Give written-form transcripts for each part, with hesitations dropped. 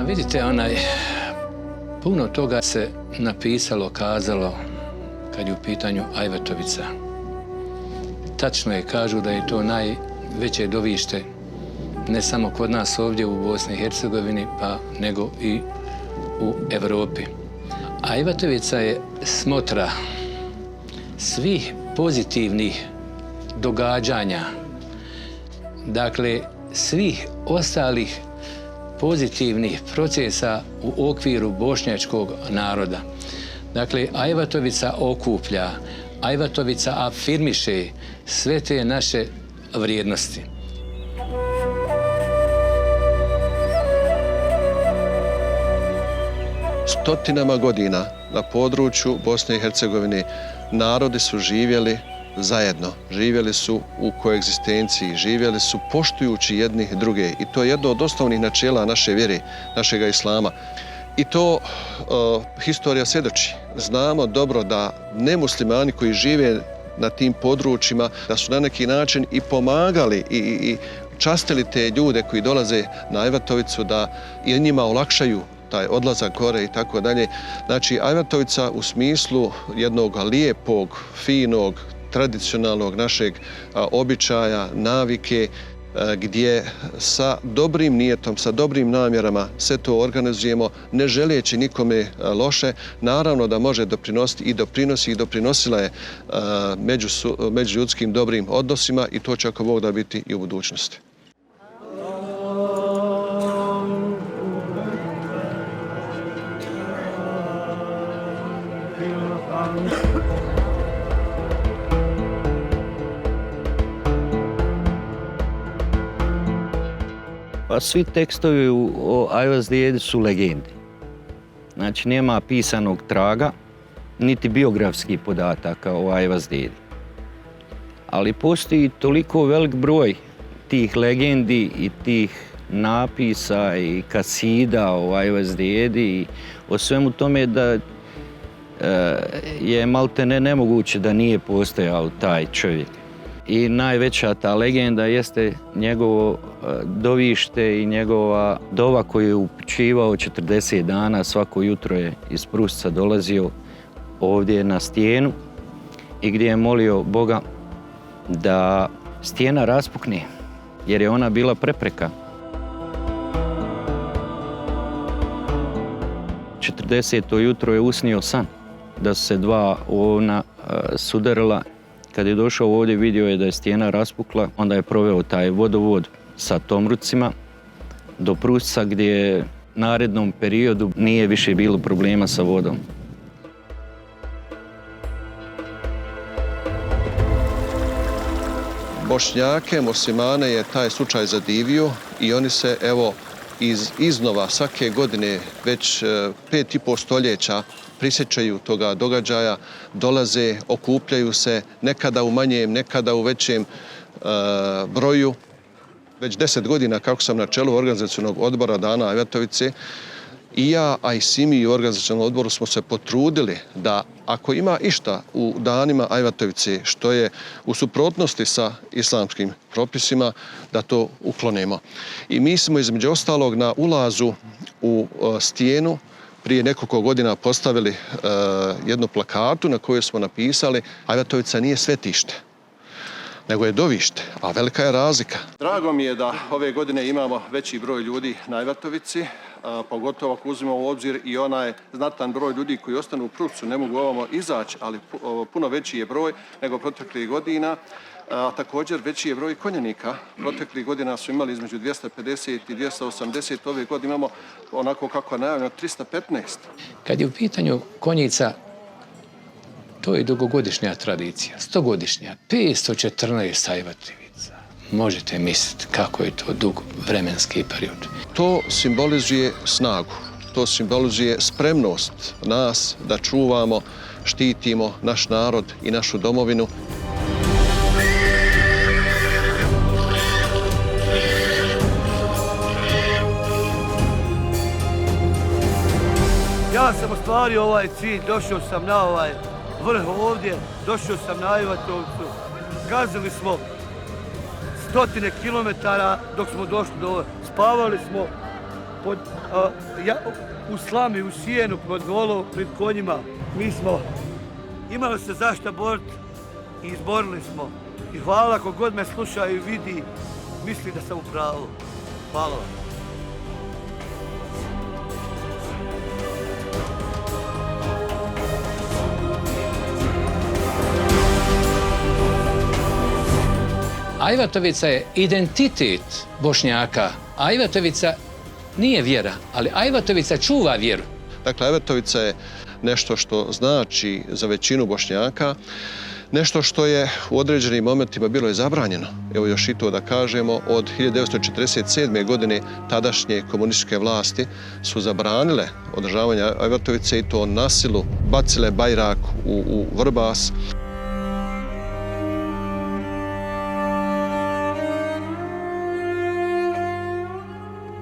Vidite, puno toga se napisalo, kazalo kad je u pitanju Ajvatovica. Tačno je, kažu da je to najveće dovište ne samo kod nas ovdje u Bosni i Hercegovini, nego i u Evropi. Ajvatovica je smotra svih pozitivnih događanja, dakle svih ostalih pozitivnih procesa u okviru bošnjačkog naroda. Dakle, Ajvatovica okuplja, Ajvatovica afirmiše sve te naše vrijednosti. Stotinama godina na području Bosne i Hercegovine narodi su živjeli zajedno, živjeli su u koegzistenciji, živjeli su poštujući jedni druge i to je jedno od osnovnih načela naše vjere, našega islama. I to historija svjedoči. Znamo dobro da nemuslimani koji žive na tim područjima, da su na neki način i pomagali i častili te ljude koji dolaze na Ajvatovicu, da i njima olakšaju taj odlazak gore i tako dalje. Znači, Ajvatovica u smislu jednog lijepog, finog, tradicionalnog našeg običaja, navike, gdje sa dobrim nijetom, sa dobrim namjerama sve to organizujemo, ne želeći nikome loše, naravno da može doprinositi i doprinosi i doprinosila je međuljudskim dobrim odnosima i to će ako Bog da biti i u budućnosti. Pa svi tekstovi o Ajvazdijedi su legendi. Znači, nema pisanog traga, niti biografskih podataka o Ajvazdijedi. Ali postoji toliko velik broj tih legendi i tih napisa i kasida o Ajvazdijedi i o svemu tome da je maltene nemoguće da nije postojao taj čovjek. I najveća ta legenda jeste njegovo dovište i njegova dova koju je upućivao 40 dana, svako jutro je iz Prusca dolazio ovdje na stijenu i gdje je molio Boga da stijena raspukne, jer je ona bila prepreka. 40. jutro je usnio san da su se dva ovna sudarila. Kad je došao ovdje, vidio je da je stijena raspukla, onda je proveo taj vodovod sa Tomrucima do Prusca, gdje u narednom periodu nije više bilo problema sa vodom. Bošnjake, muslimane je taj slučaj zadivio i oni se evo iznova svake godine već 5,5 stoljeća prisjećaju toga događaja, dolaze, okupljaju se, nekada u manjem, nekada u većem broju. Već 10 godina kako sam na čelu organizacionog odbora Dana Ajvatovice, i ja, a i svi mi u organizacionom odboru smo se potrudili da ako ima išta u danima Ajvatovice što je u suprotnosti sa islamskim propisima, da to uklonimo. I mi smo između ostalog na ulazu u stijenu prije nekoliko godina postavili jednu plakatu na kojoj smo napisali Ajvatovica nije svetište, nego je dovište, a velika je razlika. Drago mi je da ove godine imamo veći broj ljudi na Ajvatovici, pogotovo ako uzmemo u obzir i onaj znatan broj ljudi koji ostanu u Pruscu, ne mogu ovamo izaći, ali puno veći je broj nego proteklih godina. a također veći je broj konjanika. Proteklih godina su imali između 250 i 280, ove godine imamo onako kako je najavljeno 315. Kad je u pitanju konjica, to je dugogodišnja tradicija, 100-godišnja, 514 ajvatovica. Možete misliti kako je to dug vremenski period. To simbolizuje snagu, to simbolizuje spremnost nas da čuvamo, štitimo naš narod i našu domovinu. Ja sam ostvario ovaj cilj, došao sam na ovaj vrh ovdje, došao sam na Ajvatovcu. Gazili smo stotine kilometara dok smo došli do ovo. Spavali smo u slami, u sjenu, pod golom, pred konjima. Mi smo imali se zašto boriti i izborili smo. I hvala kogod me sluša i vidi, misli da sam u pravu. Hvala vam. Ajvatovica je identitet Bošnjaka. Ajvatovica nije vjera, ali Ajvatovica čuva vjeru. Dakle, Ajvatovica je nešto što znači za većinu Bošnjaka, nešto što je u određenim momentima bilo je zabranjeno. Evo još i to da kažemo, od 1947. godine tadašnje komunističke vlasti su zabranile održavanje Ajvatovice i to na silu bacile bajrak u Vrbas. –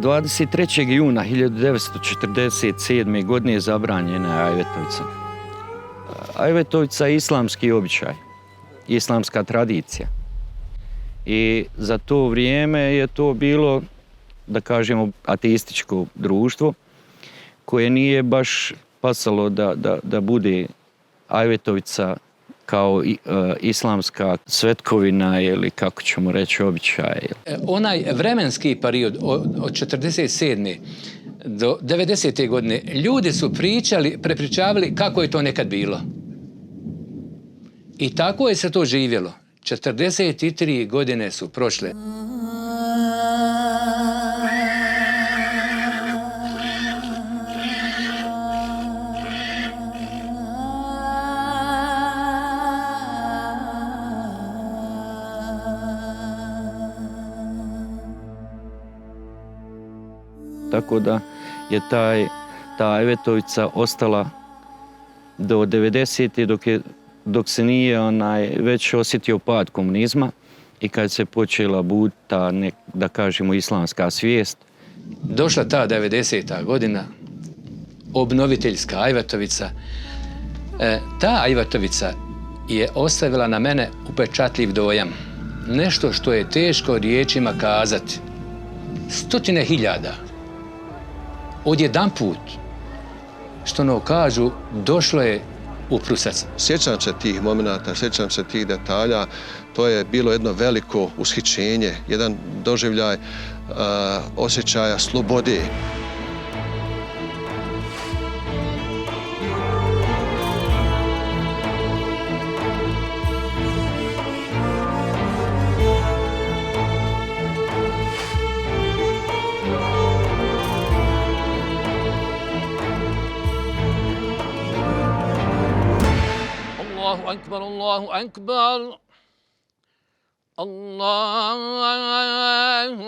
23. juna 1947. godine zabranjena je Ajvatovica. Ajvatovica je islamski običaj, islamska tradicija. I za to vrijeme je to bilo, da kažemo, ateističko društvo koje nije baš pasalo da bude Ajvatovica kao islamska svetkovina ili kako ćemo reći običaj. Onaj vremenski period od 47. do 90. godine ljudi su prepričavali kako je to nekad bilo. I tako je se to živjelo. 43 godine su prošle. Tako da je ta Ajvatovica ostala do 90. dok se nije već osjetio pad komunizma i kad se počela buditi ta, da kažemo, islamska svijest. Došla ta 90. godina, obnoviteljska Ajvatovica. Ta Ajvatovica je ostavila na mene upečatljiv dojam. Nešto što je teško riječima kazati. Stotine hiljada. Odjedanput, što ono kažu, došlo je u Prusac. Sjećam se tih momenata, sjećam se tih detalja. To je bilo jedno veliko ushićenje, jedan doživljaj osjećaja slobode. Allahu akbar, Allahu akbar. Allahu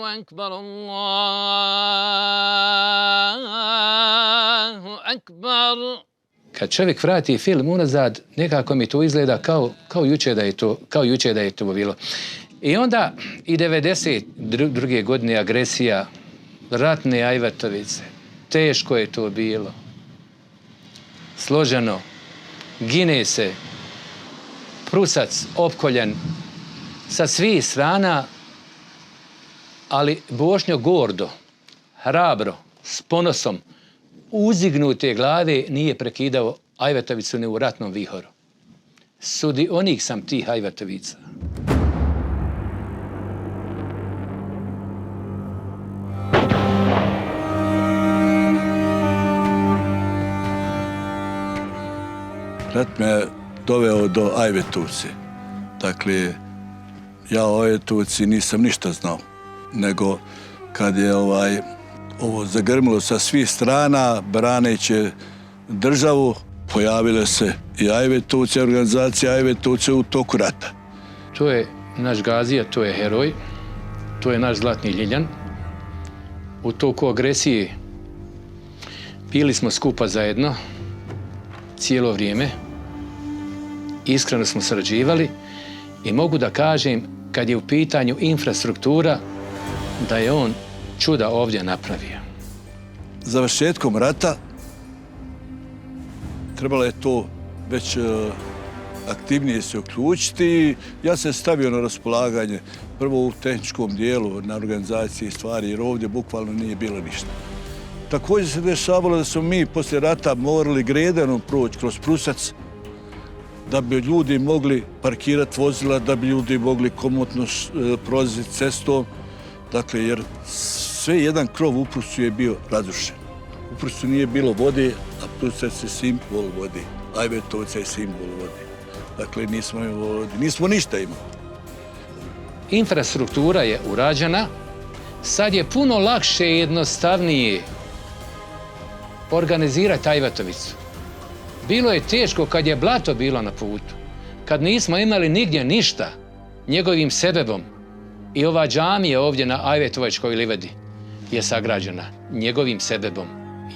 akbar, Allahu akbar. Kad čovjek vrati film unazad, nekako mi to izgleda kao jučer da je to bilo. I onda i 92. godine agresija, ratne Ajvatovice. Teško je to bilo. Složeno. Gine se. Prusac opkoljen sa svih strana, ali Bošnjo gordo, hrabro, s ponosom, uzignute glave nije prekidao Ajvatovicu ni u ratnom vihoru. Sudionik sam tih Ajvatovica. Rat me doveo do Ajvatovice. Dakle, Ja o Ajvatovici nisam ništa znao, nego kad je ovo zagrmilo sa svih strana, braneći državu, pojavile se i Ajvatovice, organizacija Ajvatovice u toku rata. To je naš Gazija, to je heroj, to je naš Zlatni Ljiljan. U toku agresije bili smo skupa zajedno cijelo vrijeme, iskreno smo sarađivali i mogu da kažem, kad je u pitanju infrastruktura, da je on čuda ovdje napravio. Završetkom rata trebalo je to već aktivnije se uključiti. Ja sam stavio na raspolaganje prvo u tehničkom dijelu na organizaciji stvari, jer ovdje bukvalno nije bilo ništa. Također se dešavalo da smo mi poslije rata morali gredanom proći kroz Prusac, da bi ljudi mogli parkirati vozila, da bi ljudi mogli komotno prolaziti cestom. Dakle, jer sve jedan krov u Prusu je bio razrušen. U Prusu nije bilo vode, a Prusac je simbol vode. Ajvatovica je simbol vode. Dakle, nismo imali vode, nismo ništa imali. Infrastruktura je urađena, sad je puno lakše i jednostavnije organizirati Ajvatovicu. Bilo je teško kad je blato bilo na putu, kad nismo imali nigdje ništa, njegovim sebebom. I ova džamija ovdje na Ajvatovačkoj livadi je sagrađena njegovim sebebom.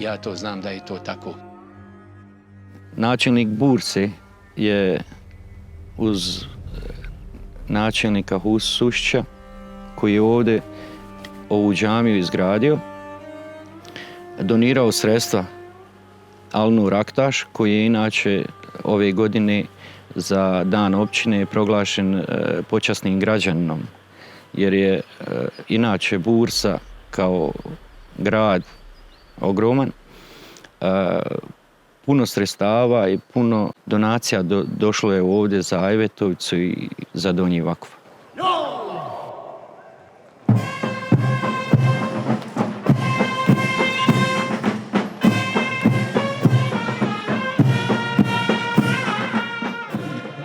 Ja to znam da je to tako. Načelnik Burse je uz načelnika Sušća, koji je ovdje ovu džamiju izgradio, donirao sredstva Alnu Raktaš, koji je inače ove godine za dan općine proglašen počasnim građaninom, jer je inače Bursa kao grad ogroman, puno sredstava i puno donacija došlo je ovdje za Ajvatovicu i za Donji Vakuf.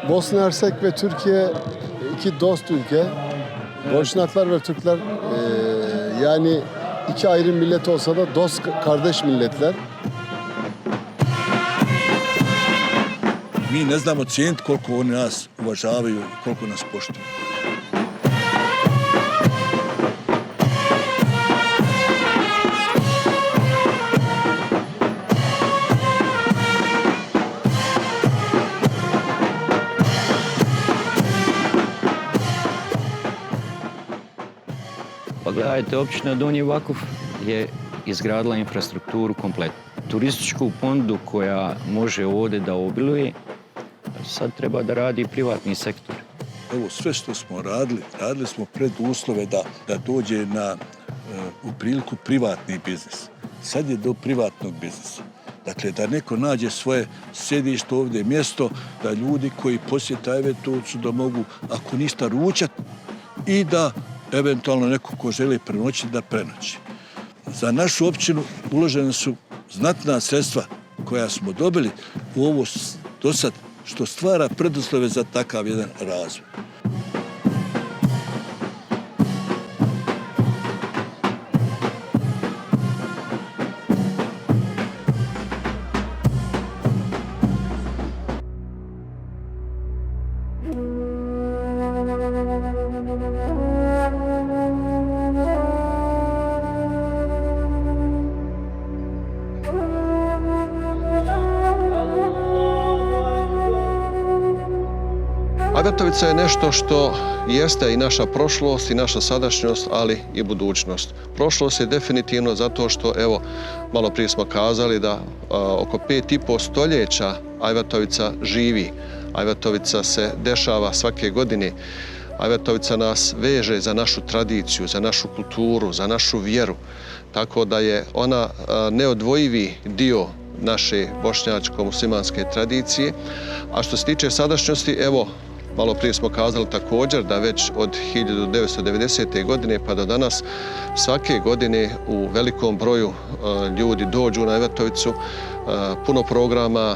Bosna Hersek ve Türkiye iki dost ülke. Boşnaklar ve Türkler yani iki ayrı millet olsa da dost kardeş milletler. Mi ne znamo cijeniti koliko oni nas uvažavaju i koliko nas poštuju. Pa gledajte, općina Donji Vakuf je izgradila infrastrukturu kompletnu. Turističku ponudu koja može ovdje da obiluje, sad treba da radi privatni sektor. Evo, sve što smo radili smo pred uslove da dođe u priliku privatni biznis. Sad je do privatnog biznisa. Dakle, da neko nađe svoje sjedište ovdje, mjesto, da ljudi koji posjete Ajvatovicu da mogu, ako ništa, ručati i da eventualno neko ko želi prenoći, da prenoći. Za našu općinu uložene su znatna sredstva koja smo dobili u ovo do sad, što stvara preduslove za takav jedan razvoj. Ajvatovica je nešto što jeste i naša prošlost i naša sadašnjost, ali i budućnost. Prošlost je definitivno zato što, evo, malo prije smo kazali da oko 5,5 stoljeća Ajvatovica živi. Ajvatovica se dešava svake godine. Ajvatovica nas veže za našu tradiciju, za našu kulturu, za našu vjeru. Tako da je ona neodvojivi dio naše bošnjačko-muslimanske tradicije. A što se tiče sadašnjosti, evo, malo prije smo kazali također da već od 1990. godine pa do danas svake godine u velikom broju ljudi dođu na Ajvatovicu, puno programa,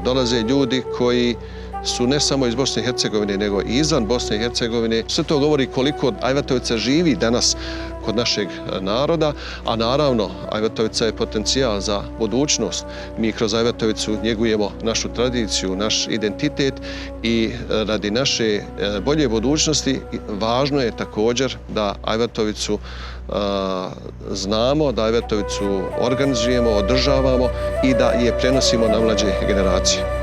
dolaze ljudi koji su ne samo iz Bosne i Hercegovine, nego i izvan Bosne i Hercegovine. Sve to govori koliko Ajvatovica živi danas kod našeg naroda, a naravno Ajvatovica je potencijal za budućnost. Mi kroz Ajvatovicu njegujemo našu tradiciju, naš identitet i radi naše bolje budućnosti važno je također da Ajvatovicu znamo, da Ajvatovicu organizujemo, održavamo i da je prenosimo na mlađe generacije.